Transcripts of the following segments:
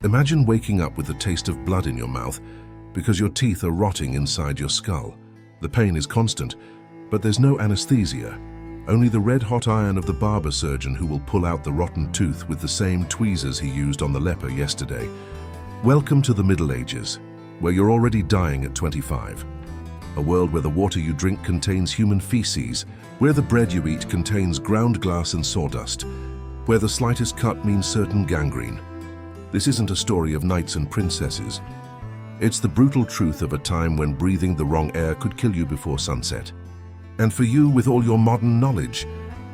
Imagine waking up with the taste of blood in your mouth because your teeth are rotting inside your skull. The pain is constant, but there's no anesthesia, only the red-hot iron of the barber surgeon who will pull out the rotten tooth with the same tweezers he used on the leper yesterday. Welcome to the Middle Ages, where you're already dying at 25. A world where the water you drink contains human feces, where the bread you eat contains ground glass and sawdust, where the slightest cut means certain gangrene. This isn't a story of knights and princesses. It's the brutal truth of a time when breathing the wrong air could kill you before sunset. And for you, with all your modern knowledge,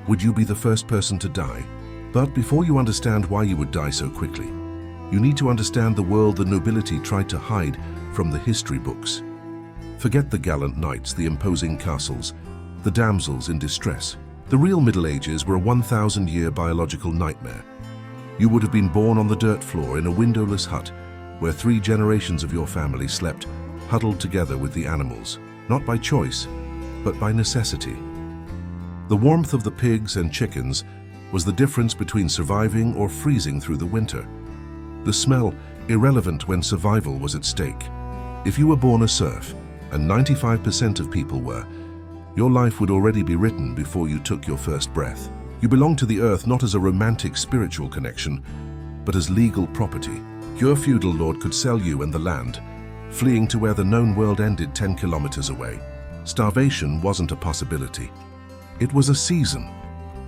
would you be the first person to die? But before you understand why you would die so quickly, you need to understand the world the nobility tried to hide from the history books. Forget the gallant knights, the imposing castles, the damsels in distress. The real Middle Ages were a 1,000-year biological nightmare. You would have been born on the dirt floor in a windowless hut where 3 generations of your family slept, huddled together with the animals, not by choice, but by necessity. The warmth of the pigs and chickens was the difference between surviving or freezing through the winter. The smell, irrelevant when survival was at stake. If you were born a serf, and 95% of people were, your life would already be written before you took your first breath. You belong to the earth not as a romantic spiritual connection, but as legal property. Your feudal lord could sell you and the land, fleeing to where the known world ended 10 kilometers away. Starvation wasn't a possibility. It was a season.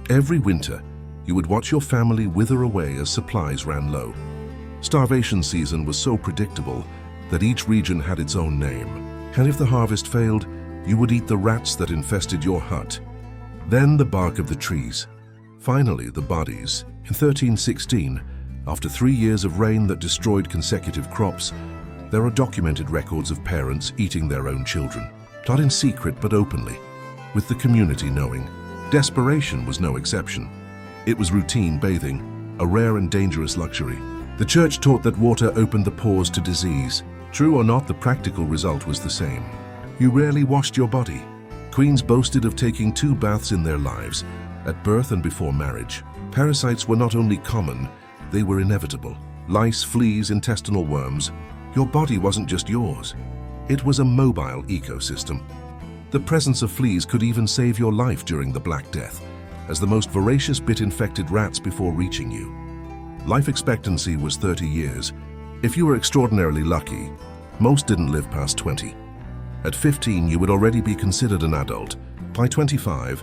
Every winter, you would watch your family wither away as supplies ran low. Starvation season was so predictable that each region had its own name. And if the harvest failed, you would eat the rats that infested your hut. Then the bark of the trees. Finally, the bodies. In 1316, after 3 years of rain that destroyed consecutive crops, there are documented records of parents eating their own children. Not in secret, but openly, with the community knowing. Desperation was no exception. It was routine bathing, a rare and dangerous luxury. The church taught that water opened the pores to disease. True or not, the practical result was the same. You rarely washed your body. Queens boasted of taking 2 baths in their lives, at birth and before marriage. Parasites were not only common, they were inevitable. Lice, fleas, intestinal worms. Your body wasn't just yours. It was a mobile ecosystem. The presence of fleas could even save your life during the Black Death, as the most voracious bit infected rats before reaching you. Life expectancy was 30 years. If you were extraordinarily lucky, most didn't live past 20. At 15, you would already be considered an adult. By 25,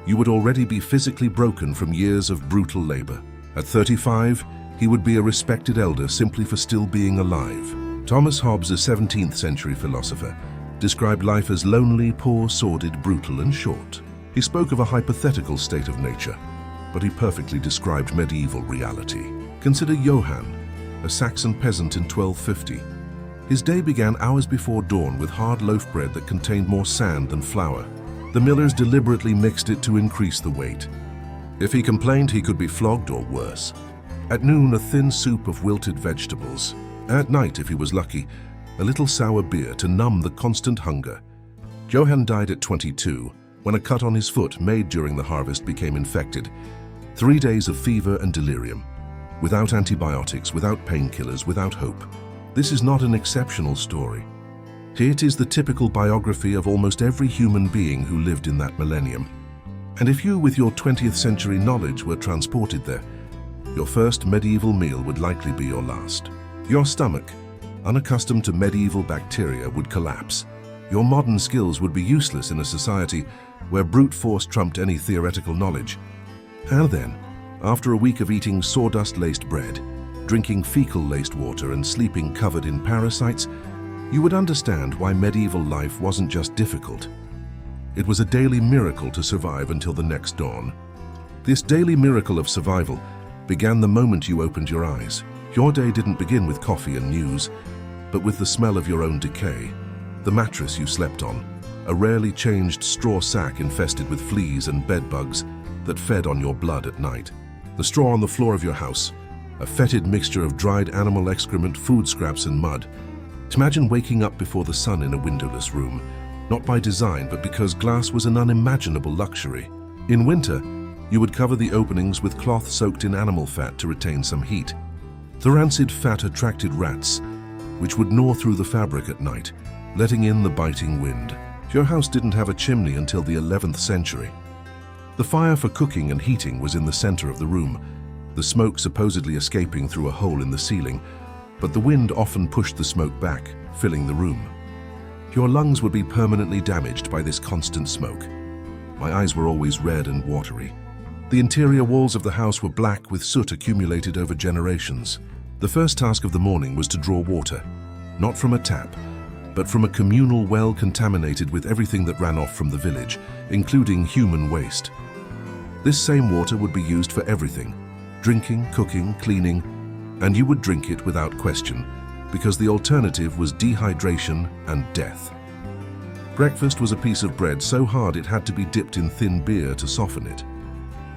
you would already be physically broken from years of brutal labor. At 35, he would be a respected elder simply for still being alive. Thomas Hobbes, a 17th century philosopher, described life as lonely, poor, sordid, brutal, and short. He spoke of a hypothetical state of nature, but he perfectly described medieval reality. Consider Johann, a Saxon peasant in 1250. His day began hours before dawn with hard loaf bread that contained more sand than flour. The millers deliberately mixed it to increase the weight. If he complained, he could be flogged or worse. At noon, a thin soup of wilted vegetables. At night, if he was lucky, a little sour beer to numb the constant hunger. Johann died at 22, when a cut on his foot made during the harvest became infected. 3 days of fever and delirium. Without antibiotics, without painkillers, without hope. This is not an exceptional story. It is the typical biography of almost every human being who lived in that millennium. And if you, with your 20th century knowledge, were transported there, your first medieval meal would likely be your last. Your stomach, unaccustomed to medieval bacteria, would collapse. Your modern skills would be useless in a society where brute force trumped any theoretical knowledge. And then, after a week of eating sawdust-laced bread, drinking fecal-laced water, and sleeping covered in parasites, you would understand why medieval life wasn't just difficult. It was a daily miracle to survive until the next dawn. This daily miracle of survival began the moment you opened your eyes. Your day didn't begin with coffee and news, but with the smell of your own decay, the mattress you slept on, a rarely changed straw sack infested with fleas and bedbugs that fed on your blood at night, the straw on the floor of your house, a fetid mixture of dried animal excrement, food scraps, and mud. Imagine waking up before the sun in a windowless room, not by design, but because glass was an unimaginable luxury. In winter, you would cover the openings with cloth soaked in animal fat to retain some heat. The rancid fat attracted rats, which would gnaw through the fabric at night, letting in the biting wind. Your house didn't have a chimney until the 11th century. The fire for cooking and heating was in the center of the room, the smoke supposedly escaping through a hole in the ceiling, but the wind often pushed the smoke back, filling the room. Your lungs would be permanently damaged by this constant smoke. My eyes were always red and watery. The interior walls of the house were black with soot accumulated over generations. The first task of the morning was to draw water, not from a tap, but from a communal well contaminated with everything that ran off from the village, including human waste. This same water would be used for everything: drinking, cooking, cleaning, and you would drink it without question, because the alternative was dehydration and death. Breakfast was a piece of bread so hard it had to be dipped in thin beer to soften it.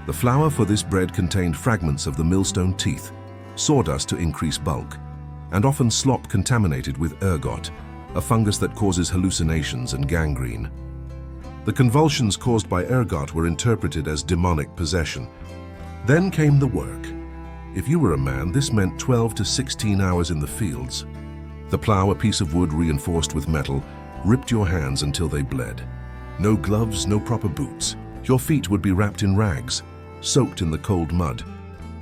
The flour for this bread contained fragments of the millstone teeth, sawdust to increase bulk, and often slop contaminated with ergot, a fungus that causes hallucinations and gangrene. The convulsions caused by ergot were interpreted as demonic possession. Then came the work. If you were a man, this meant 12 to 16 hours in the fields. The plow, a piece of wood reinforced with metal, ripped your hands until they bled. No gloves, no proper boots. Your feet would be wrapped in rags, soaked in the cold mud,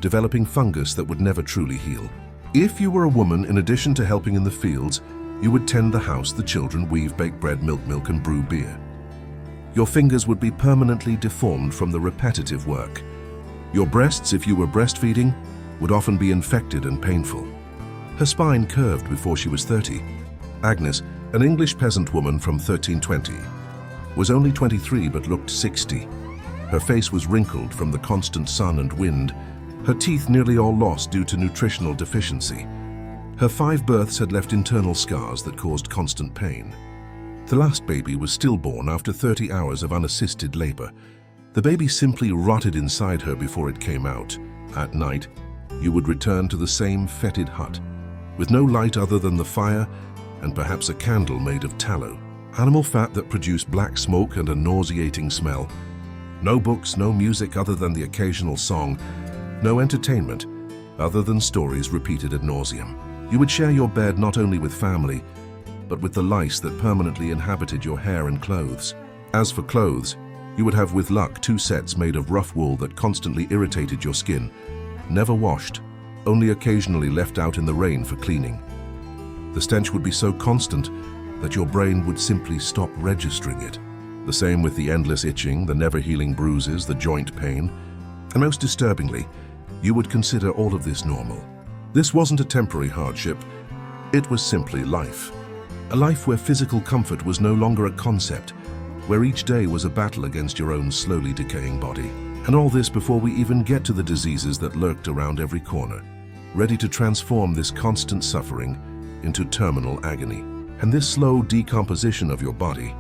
developing fungus that would never truly heal. If you were a woman, in addition to helping in the fields, you would tend the house, the children, weave, bake bread, milk, and brew beer. Your fingers would be permanently deformed from the repetitive work. Your breasts, if you were breastfeeding, would often be infected and painful. Her spine curved before she was 30. Agnes, an English peasant woman from 1320, was only 23 but looked 60. Her face was wrinkled from the constant sun and wind, her teeth nearly all lost due to nutritional deficiency. Her 5 births had left internal scars that caused constant pain. The last baby was stillborn after 30 hours of unassisted labor. The baby simply rotted inside her before it came out. At night, you would return to the same fetid hut, with no light other than the fire and perhaps a candle made of tallow. Animal fat that produced black smoke and a nauseating smell. No books, no music other than the occasional song. No entertainment other than stories repeated ad nauseum. You would share your bed not only with family, but with the lice that permanently inhabited your hair and clothes. As for clothes, you would have with luck 2 sets made of rough wool that constantly irritated your skin, never washed, only occasionally left out in the rain for cleaning. The stench would be so constant that your brain would simply stop registering it. The same with the endless itching, the never-healing bruises, the joint pain, and most disturbingly, you would consider all of this normal. This wasn't a temporary hardship, it was simply life. A life where physical comfort was no longer a concept, where each day was a battle against your own slowly decaying body. And all this before we even get to the diseases that lurked around every corner, ready to transform this constant suffering into terminal agony. And this slow decomposition of your body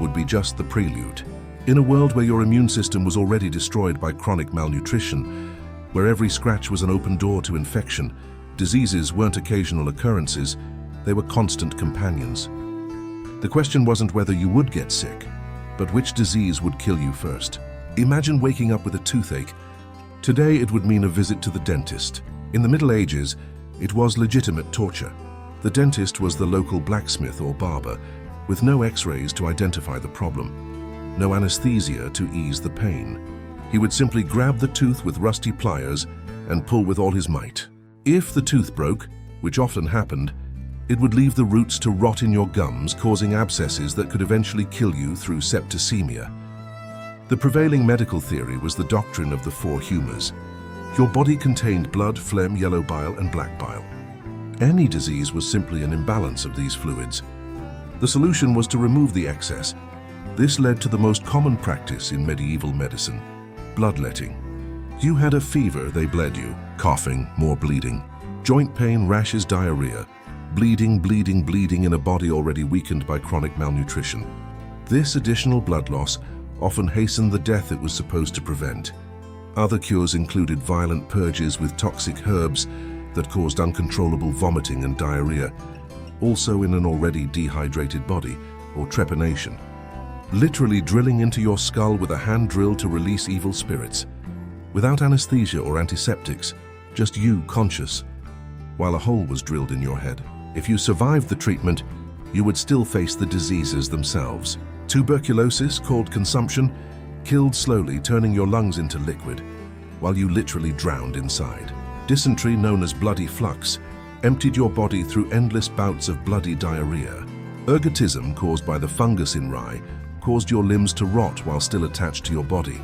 would be just the prelude. In a world where your immune system was already destroyed by chronic malnutrition, where every scratch was an open door to infection, diseases weren't occasional occurrences, they were constant companions. The question wasn't whether you would get sick, but which disease would kill you first. Imagine waking up with a toothache. Today it would mean a visit to the dentist. In the Middle Ages, it was legitimate torture. The dentist was the local blacksmith or barber, with no x-rays to identify the problem, no anesthesia to ease the pain. He would simply grab the tooth with rusty pliers and pull with all his might. If the tooth broke, which often happened, it would leave the roots to rot in your gums, causing abscesses that could eventually kill you through septicemia. The prevailing medical theory was the doctrine of the 4 humors. Your body contained blood, phlegm, yellow bile, and black bile. Any disease was simply an imbalance of these fluids. The solution was to remove the excess. This led to the most common practice in medieval medicine: bloodletting. You had a fever, they bled you. Coughing, more bleeding. Joint pain, rashes, diarrhea. Bleeding in a body already weakened by chronic malnutrition. This additional blood loss often hastened the death it was supposed to prevent. Other cures included violent purges with toxic herbs that caused uncontrollable vomiting and diarrhea, also in an already dehydrated body, or trepanation. Literally drilling into your skull with a hand drill to release evil spirits. Without anesthesia or antiseptics, just you conscious. while a hole was drilled in your head. If you survived the treatment, you would still face the diseases themselves. Tuberculosis, called consumption, killed slowly, turning your lungs into liquid, while you literally drowned inside. Dysentery, known as bloody flux, emptied your body through endless bouts of bloody diarrhea. Ergotism, caused by the fungus in rye, caused your limbs to rot while still attached to your body,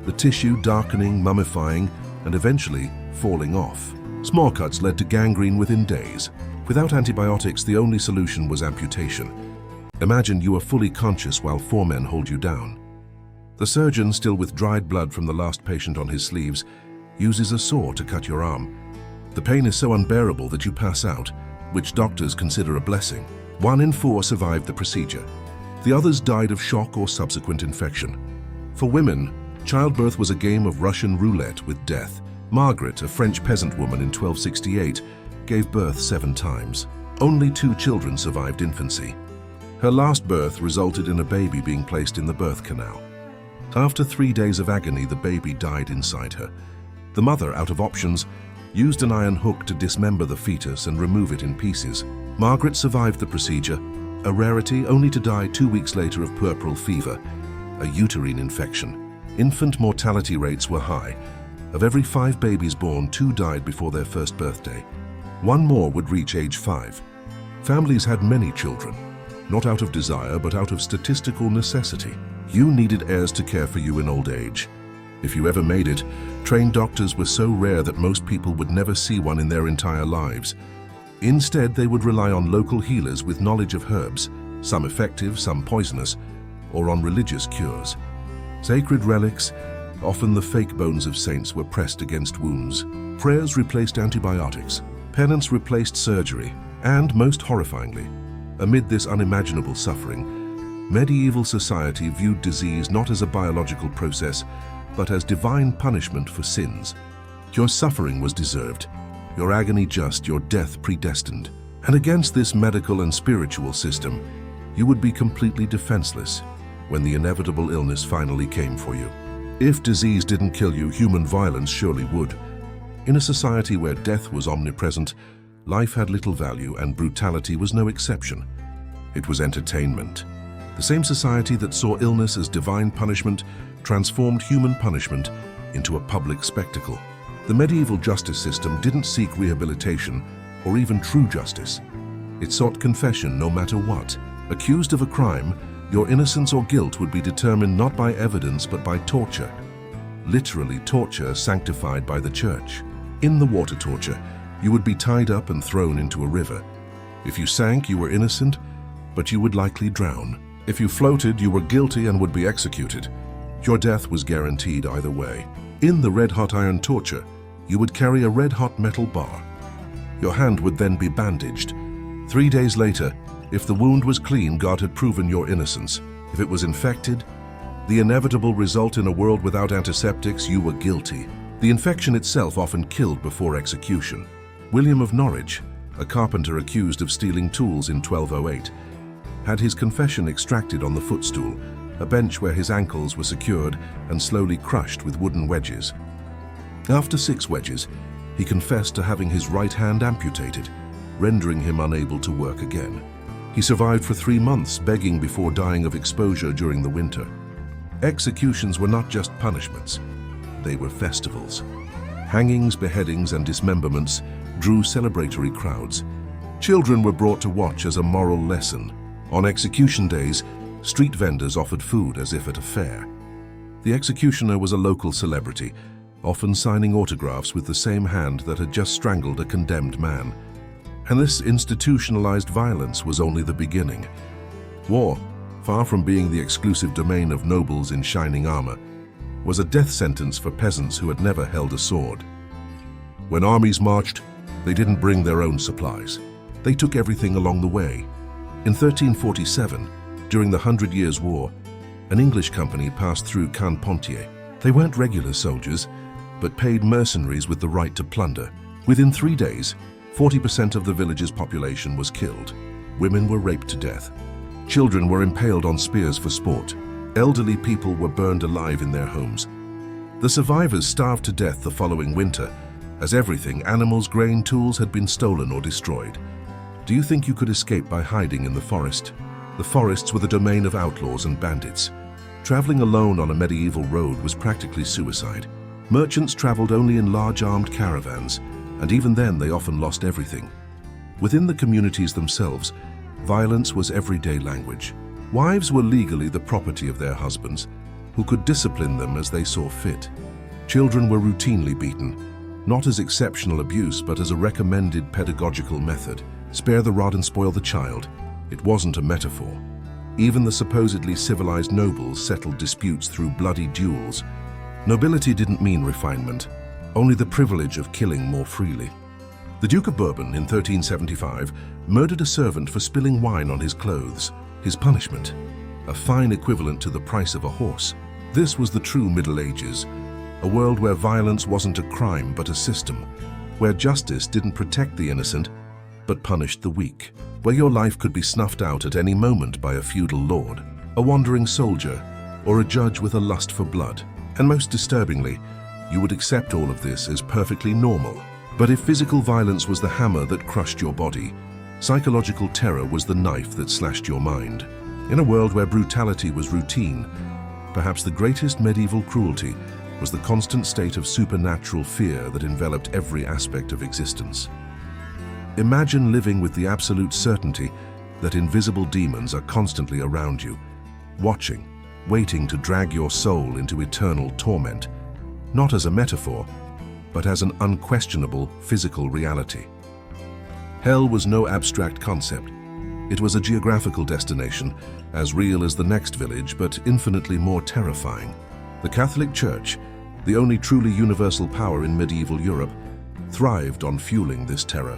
the tissue darkening, mummifying, and eventually falling off. Small cuts led to gangrene within days. Without antibiotics, the only solution was amputation. Imagine you are fully conscious while 4 men hold you down. The surgeon, still with dried blood from the last patient on his sleeves, uses a saw to cut your arm. The pain is so unbearable that you pass out, which doctors consider a blessing. 1 in 4 survived the procedure. The others died of shock or subsequent infection. For women, childbirth was a game of Russian roulette with death. Margaret, a French peasant woman in 1268, gave birth 7 times. Only 2 children survived infancy. Her last birth resulted in a baby being placed in the birth canal. After 3 days of agony, the baby died inside her. The mother, out of options, used an iron hook to dismember the fetus and remove it in pieces. Margaret survived the procedure, a rarity, only to die 2 weeks later of puerperal fever, a uterine infection. Infant mortality rates were high. Of every 5 babies born, 2 died before their first birthday. 1 more would reach age 5. Families had many children, not out of desire, but out of statistical necessity. You needed heirs to care for you in old age. If you ever made it, trained doctors were so rare that most people would never see one in their entire lives. Instead, they would rely on local healers with knowledge of herbs, some effective, some poisonous, or on religious cures. Sacred relics, often the fake bones of saints, were pressed against wounds. Prayers replaced antibiotics. Penance replaced surgery. And, most horrifyingly, amid this unimaginable suffering, medieval society viewed disease not as a biological process, but as divine punishment for sins. Your suffering was deserved, your agony just, your death predestined. And against this medical and spiritual system, you would be completely defenseless when the inevitable illness finally came for you. If disease didn't kill you, human violence surely would. In a society where death was omnipresent, life had little value and brutality was no exception. It was entertainment. The same society that saw illness as divine punishment transformed human punishment into a public spectacle. The medieval justice system didn't seek rehabilitation or even true justice. It sought confession no matter what. Accused of a crime, your innocence or guilt would be determined not by evidence but by torture. Literally torture sanctified by the church. In the water torture, you would be tied up and thrown into a river. If you sank, you were innocent, but you would likely drown. If you floated, you were guilty and would be executed. Your death was guaranteed either way. In the red-hot iron torture, you would carry a red-hot metal bar. Your hand would then be bandaged. 3 days later, if the wound was clean, God had proven your innocence. If it was infected, the inevitable result in a world without antiseptics, you were guilty. The infection itself often killed before execution. William of Norwich, a carpenter accused of stealing tools in 1208, had his confession extracted on the footstool, a bench where his ankles were secured and slowly crushed with wooden wedges. After 6 wedges, he confessed to having his right hand amputated, rendering him unable to work again. He survived for 3 months, begging before dying of exposure during the winter. Executions were not just punishments, they were festivals. Hangings, beheadings, and dismemberments drew celebratory crowds. Children were brought to watch as a moral lesson. On execution days, street vendors offered food as if at a fair. The executioner was a local celebrity, often signing autographs with the same hand that had just strangled a condemned man. And this institutionalized violence was only the beginning. War, far from being the exclusive domain of nobles in shining armor, was a death sentence for peasants who had never held a sword. When armies marched, they didn't bring their own supplies. They took everything along the way. In 1347, during the 100 Years' War, an English company passed through Canpontier. They weren't regular soldiers, but paid mercenaries with the right to plunder. Within 3 days, 40% of the village's population was killed. Women were raped to death. Children were impaled on spears for sport. Elderly people were burned alive in their homes. The survivors starved to death the following winter, As everything, animals, grain, tools had been stolen or destroyed. Do you think you could escape by hiding in the forest? The forests were the domain of outlaws and bandits. Traveling alone on a medieval road was practically suicide. Merchants traveled only in large armed caravans, and even then they often lost everything. Within the communities themselves, violence was everyday language. Wives were legally the property of their husbands, who could discipline them as they saw fit. Children were routinely beaten, not as exceptional abuse but as a recommended pedagogical method. Spare the rod and spoil the child. It wasn't a metaphor. Even the supposedly civilized nobles settled disputes through bloody duels. Nobility didn't mean refinement, only the privilege of killing more freely. The Duke of Bourbon in 1375 murdered a servant for spilling wine on his clothes. His punishment, a fine equivalent to the price of a horse. This was the true Middle Ages, a world where violence wasn't a crime but a system, where justice didn't protect the innocent but punished the weak, where your life could be snuffed out at any moment by a feudal lord, a wandering soldier, or a judge with a lust for blood. And most disturbingly, you would accept all of this as perfectly normal. But if physical violence was the hammer that crushed your body, psychological terror was the knife that slashed your mind. In a world where brutality was routine, perhaps the greatest medieval cruelty was the constant state of supernatural fear that enveloped every aspect of existence. Imagine living with the absolute certainty that invisible demons are constantly around you, watching, waiting to drag your soul into eternal torment, not as a metaphor, but as an unquestionable physical reality. Hell was no abstract concept. It was a geographical destination, as real as the next village, but infinitely more terrifying. The Catholic Church, the only truly universal power in medieval Europe, thrived on fueling this terror.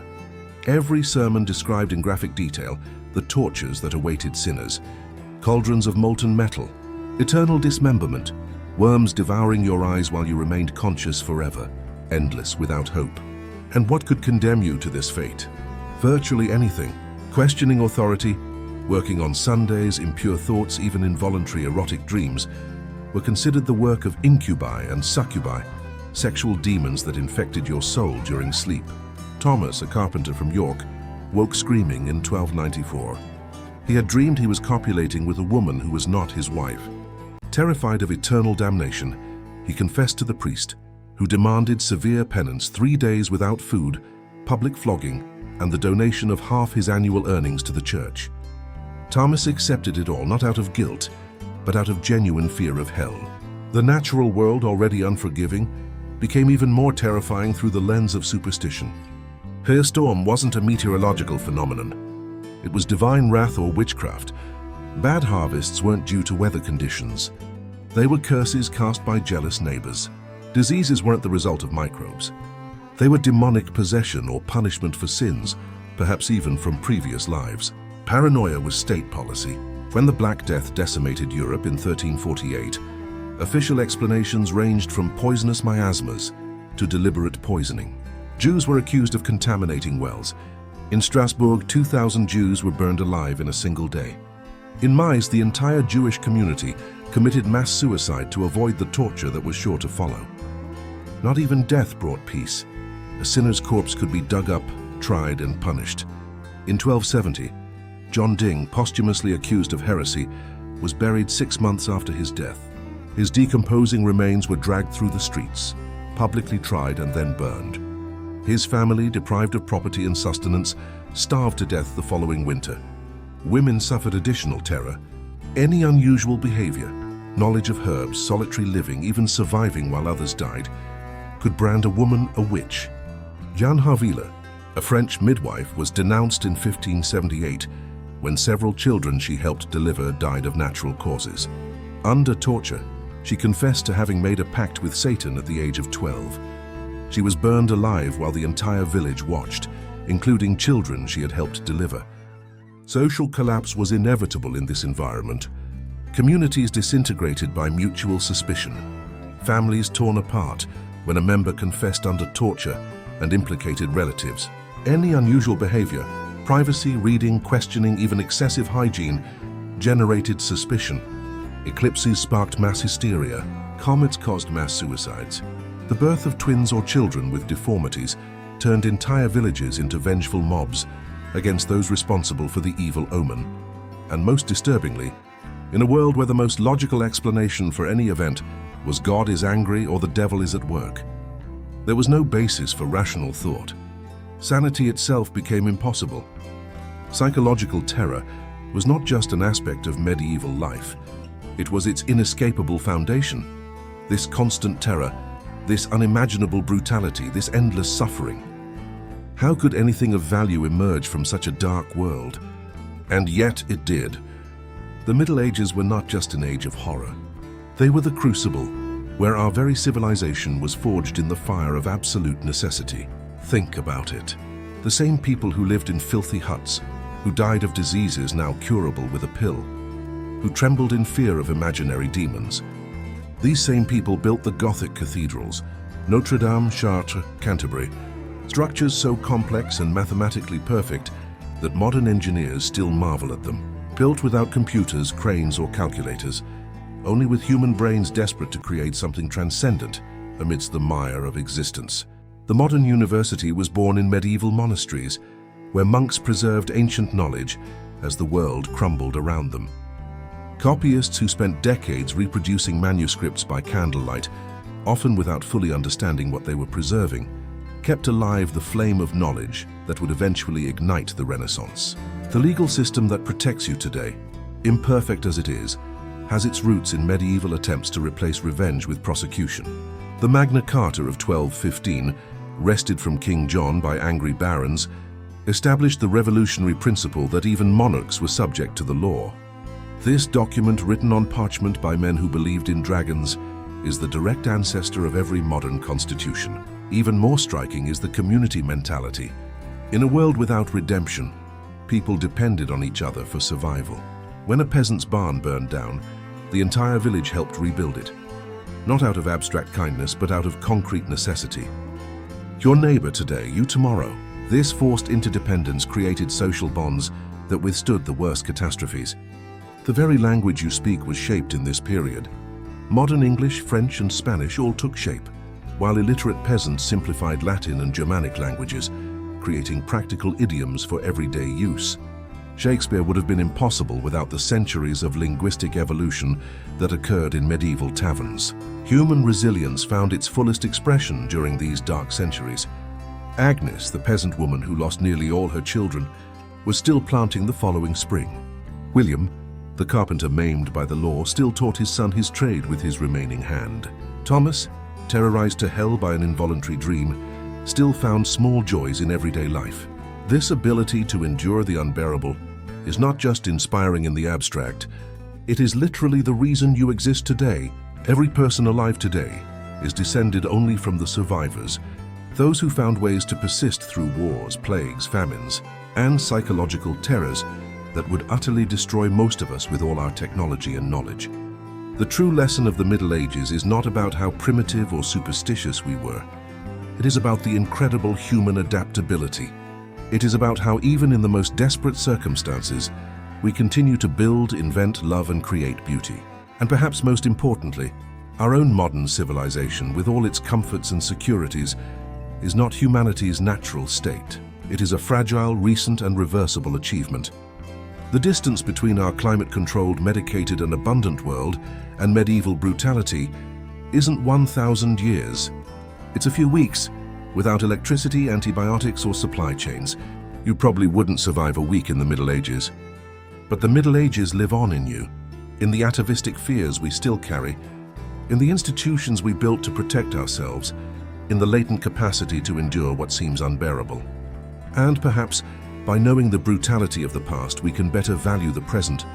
Every sermon described in graphic detail the tortures that awaited sinners, cauldrons of molten metal, eternal dismemberment, worms devouring your eyes while you remained conscious forever, endless without hope. And what could condemn you to this fate? Virtually anything. Questioning authority, working on Sundays, impure thoughts, even involuntary erotic dreams, were considered the work of incubi and succubi, sexual demons that infected your soul during sleep. Thomas, a carpenter from York, woke screaming in 1294. He had dreamed he was copulating with a woman who was not his wife. Terrified of eternal damnation, he confessed to the priest, who demanded severe penance, 3 days without food, public flogging, and the donation of half his annual earnings to the church. Thomas accepted it all, not out of guilt, but out of genuine fear of hell. The natural world, already unforgiving, became even more terrifying through the lens of superstition. Hailstorm wasn't a meteorological phenomenon. It was divine wrath or witchcraft. Bad harvests weren't due to weather conditions. They were curses cast by jealous neighbors. Diseases weren't the result of microbes. They were demonic possession or punishment for sins, perhaps even from previous lives. Paranoia was state policy. When the Black Death decimated Europe in 1348, official explanations ranged from poisonous miasmas to deliberate poisoning. Jews were accused of contaminating wells. In Strasbourg, 2,000 Jews were burned alive in a single day. In Mainz, the entire Jewish community committed mass suicide to avoid the torture that was sure to follow. Not even death brought peace. A sinner's corpse could be dug up, tried, and punished. In 1270, John Ding, posthumously accused of heresy, was buried 6 months after his death. His decomposing remains were dragged through the streets, publicly tried, and then burned. His family, deprived of property and sustenance, starved to death the following winter. Women suffered additional terror. Any unusual behavior, knowledge of herbs, solitary living, even surviving while others died, could brand a woman a witch. Jeanne Harville, a French midwife, was denounced in 1578 when several children she helped deliver died of natural causes. Under torture, she confessed to having made a pact with Satan at the age of 12. She was burned alive while the entire village watched, including children she had helped deliver. Social collapse was inevitable in this environment. Communities disintegrated by mutual suspicion. Families torn apart when a member confessed under torture and implicated relatives. Any unusual behavior, privacy, reading, questioning, even excessive hygiene, generated suspicion. Eclipses sparked mass hysteria. Comets caused mass suicides. The birth of twins or children with deformities turned entire villages into vengeful mobs against those responsible for the evil omen. And most disturbingly, in a world where the most logical explanation for any event was God is angry or the devil is at work, there was no basis for rational thought. Sanity itself became impossible. Psychological terror was not just an aspect of medieval life, it was its inescapable foundation. This constant terror, this unimaginable brutality, this endless suffering. How could anything of value emerge from such a dark world? And yet it did. The Middle Ages were not just an age of horror. They were the crucible, where our very civilization was forged in the fire of absolute necessity. Think about it. The same people who lived in filthy huts, who died of diseases now curable with a pill, who trembled in fear of imaginary demons. These same people built the Gothic cathedrals, Notre Dame, Chartres, Canterbury, structures so complex and mathematically perfect that modern engineers still marvel at them. Built without computers, cranes, or calculators, only with human brains desperate to create something transcendent amidst the mire of existence. The modern university was born in medieval monasteries, where monks preserved ancient knowledge as the world crumbled around them. Copyists who spent decades reproducing manuscripts by candlelight, often without fully understanding what they were preserving, kept alive the flame of knowledge that would eventually ignite the Renaissance. The legal system that protects you today, imperfect as it is, has its roots in medieval attempts to replace revenge with prosecution. The Magna Carta of 1215, wrested from King John by angry barons, established the revolutionary principle that even monarchs were subject to the law. This document, written on parchment by men who believed in dragons, is the direct ancestor of every modern constitution. Even more striking is the community mentality. In a world without redemption, people depended on each other for survival. When a peasant's barn burned down, the entire village helped rebuild it. Not out of abstract kindness, but out of concrete necessity. Your neighbor today, you tomorrow. This forced interdependence created social bonds that withstood the worst catastrophes. The very language you speak was shaped in this period. Modern English, French, and Spanish all took shape, while illiterate peasants simplified Latin and Germanic languages, creating practical idioms for everyday use. Shakespeare would have been impossible without the centuries of linguistic evolution that occurred in medieval taverns. Human resilience found its fullest expression during these dark centuries. Agnes, the peasant woman who lost nearly all her children, was still planting the following spring. William, the carpenter maimed by the law, still taught his son his trade with his remaining hand. Thomas, terrorized to hell by an involuntary dream, still found small joys in everyday life. This ability to endure the unbearable is not just inspiring in the abstract, it is literally the reason you exist today. Every person alive today is descended only from the survivors, those who found ways to persist through wars, plagues, famines, and psychological terrors that would utterly destroy most of us with all our technology and knowledge. The true lesson of the Middle Ages is not about how primitive or superstitious we were. It is about the incredible human adaptability. It is about how even in the most desperate circumstances, we continue to build, invent, love, and create beauty. And perhaps most importantly, our own modern civilization, with all its comforts and securities, is not humanity's natural state. It is a fragile, recent, and reversible achievement. The distance between our climate-controlled, medicated, and abundant world and medieval brutality isn't 1,000 years. It's a few weeks. Without electricity, antibiotics, or supply chains, you probably wouldn't survive a week in the Middle Ages. But the Middle Ages live on in you, in the atavistic fears we still carry, in the institutions we built to protect ourselves, in the latent capacity to endure what seems unbearable. And perhaps, by knowing the brutality of the past, we can better value the present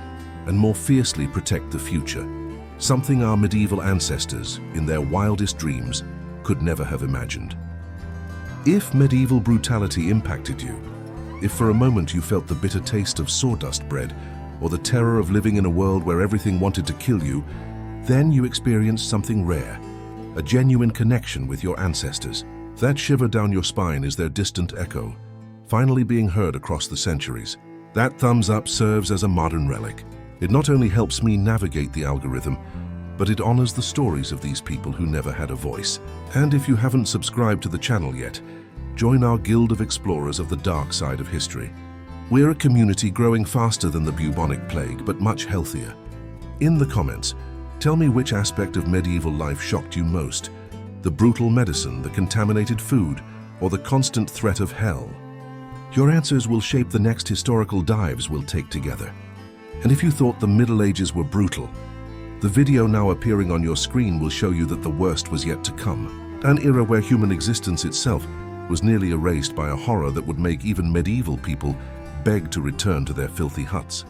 and more fiercely protect the future, something our medieval ancestors, in their wildest dreams, could never have imagined. If medieval brutality impacted you, if for a moment you felt the bitter taste of sawdust bread or the terror of living in a world where everything wanted to kill you, then you experienced something rare, a genuine connection with your ancestors. That shiver down your spine is their distant echo, finally being heard across the centuries. That thumbs up serves as a modern relic. It not only helps me navigate the algorithm, but it honors the stories of these people who never had a voice. And if you haven't subscribed to the channel yet, join our Guild of Explorers of the Dark Side of History. We're a community growing faster than the bubonic plague, but much healthier. In the comments, tell me which aspect of medieval life shocked you most: the brutal medicine, the contaminated food, or the constant threat of hell. Your answers will shape the next historical dives we'll take together. And if you thought the Middle Ages were brutal, the video now appearing on your screen will show you that the worst was yet to come. An era where human existence itself was nearly erased by a horror that would make even medieval people beg to return to their filthy huts.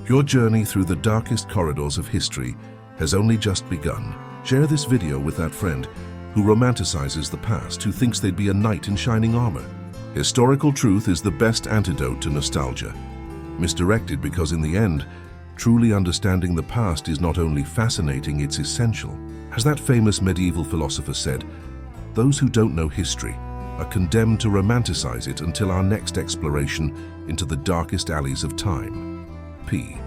Your journey through the darkest corridors of history has only just begun. Share this video with that friend who romanticizes the past, who thinks they'd be a knight in shining armor. Historical truth is the best antidote to nostalgia. Misdirected, because in the end, truly understanding the past is not only fascinating, it's essential. As that famous medieval philosopher said, those who don't know history are condemned to romanticize it until our next exploration into the darkest alleys of time. Peace.